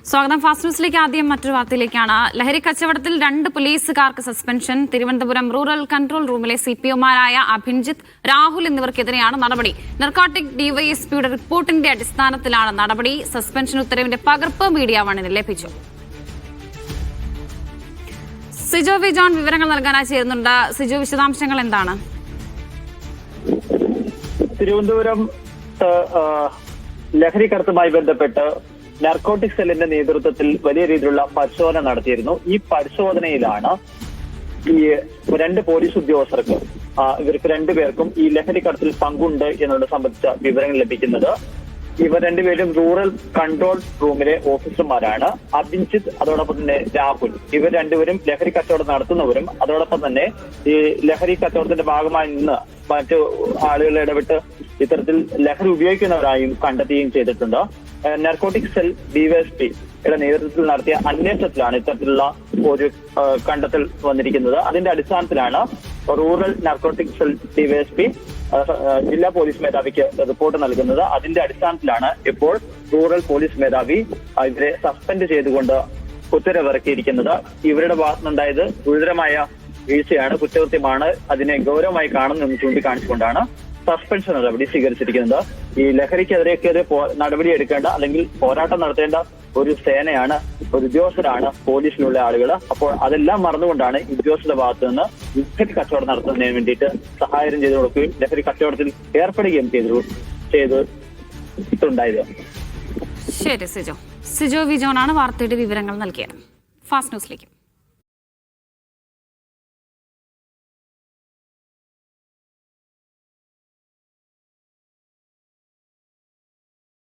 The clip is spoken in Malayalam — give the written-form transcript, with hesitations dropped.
സ്വാഗതം. ഫാസ്റ്റ് ന്യൂസിലേക്ക് ആദ്യം മറ്റൊരു വാർത്തയിലേക്കാണ്. ലഹരി കച്ചവടത്തിൽ 2 പോലീസുകാർക്ക് സസ്പെൻഷൻ. തിരുവനന്തപുരം റൂറൽ കൺട്രോൾ റൂമിലെ CPOമാരായ അഭിജിത്ത്, രാഹുൽ എന്നിവർക്കെതിരെയാണ് നടപടി. നർക്കോട്ടിക് ഡിവൈഎസ്പിയുടെ റിപ്പോർട്ടിന്റെ അടിസ്ഥാനത്തിലാണ് നടപടി. സസ്പെൻഷൻ ഉത്തരവിന്റെ പകർപ്പ് മീഡിയ വണ്ണിന് ലഭിച്ചു. സിജോ വി ജോൺ വിവരങ്ങൾ നൽകാനായി ചേരുന്നുണ്ട്. സിജോ, വിശദാംശങ്ങൾ എന്താണ്? തിരുവനന്തപുരം ലഹരി കടത്തുമായി ബന്ധപ്പെട്ട് നർക്കോട്ടിക് സെല്ലിന്റെ നേതൃത്വത്തിൽ വലിയ രീതിയിലുള്ള പരിശോധന നടത്തിയിരുന്നു. ഈ പരിശോധനയിലാണ് ഈ 2 പോലീസ് ഉദ്യോഗസ്ഥർക്ക് ഇവർക്ക് 2 പേർക്കും ഈ ലഹരി കടത്തിൽ പങ്കുണ്ട് എന്നുള്ളത് സംബന്ധിച്ച വിവരങ്ങൾ ലഭിക്കുന്നത്. ഇവർ 2 പേരും റൂറൽ കൺട്രോൾ റൂമിലെ ഓഫീസർമാരാണ്. അഭിജിത്ത്, അതോടൊപ്പം തന്നെ രാഹുൽ. ഇവർ 2 പേരും ലഹരി കച്ചവടം നടത്തുന്നവരും അതോടൊപ്പം തന്നെ ഈ ലഹരി കച്ചവടത്തിന്റെ ഭാഗമായി നിന്ന് മറ്റു ആളുകൾ ഇടപെട്ട് ഇത്തരത്തിൽ ലഹരി ഉപയോഗിക്കുന്നവരായും കണ്ടെത്തുകയും ചെയ്തിട്ടുണ്ട്. നർക്കോട്ടിക് സെൽ ഡിവൈഎസ്പിയുടെ നേതൃത്വത്തിൽ നടത്തിയ അന്വേഷണത്തിലാണ് ഇത്തരത്തിലുള്ള ഒരു കണ്ടെത്തൽ വന്നിരിക്കുന്നത്. അതിന്റെ അടിസ്ഥാനത്തിലാണ് റൂറൽ നർക്കോട്ടിക് സെൽ ഡിവൈഎസ്പി ജില്ലാ പോലീസ് മേധാവിക്ക് റിപ്പോർട്ട് നൽകുന്നത്. അതിന്റെ അടിസ്ഥാനത്തിലാണ് ഇപ്പോൾ റൂറൽ പോലീസ് മേധാവി ഇവരെ സസ്പെൻഡ് ചെയ്തുകൊണ്ട് ഉത്തരവിറക്കിയിരിക്കുന്നത്. ഇവരുടെ ഭാഗത്തുനിന്നുണ്ടായത് ഗുരുതരമായ വീഴ്ചയാണ്, കുറ്റകൃത്യമാണ്, അതിനെ ഗൗരവമായി കാണുന്നെന്ന് ചൂണ്ടിക്കാണിച്ചുകൊണ്ടാണ് സസ്പെൻഷൻ നടപടി സ്വീകരിച്ചിരിക്കുന്നത്. ഈ ലഹരിക്കെതിരെ നടപടിയെടുക്കേണ്ട അല്ലെങ്കിൽ പോരാട്ടം നടത്തേണ്ട ഒരു സേനയാണ്, ഒരു ഉദ്യോഗസ്ഥരാണ് പോലീസിലുള്ള ആളുകൾ. അപ്പോൾ അതെല്ലാം മറന്നുകൊണ്ടാണ് ഉദ്യോഗസ്ഥരുടെ ഭാഗത്തു നിന്ന് ലഹരി കച്ചവടം നടത്തുന്നതിന് വേണ്ടിയിട്ട് സഹായം ചെയ്തു കൊടുക്കുകയും ലഹരി കച്ചവടത്തിൽ ഏർപ്പെടുകയും ചെയ്തിട്ടുണ്ടായത്. ശരി സിജോ. സിജോ വി ജോണാണ് വാർത്തയുടെ വിവരങ്ങൾ നൽകിയത്. ഫാസ്റ്റ് ന്യൂസിലേക്ക്.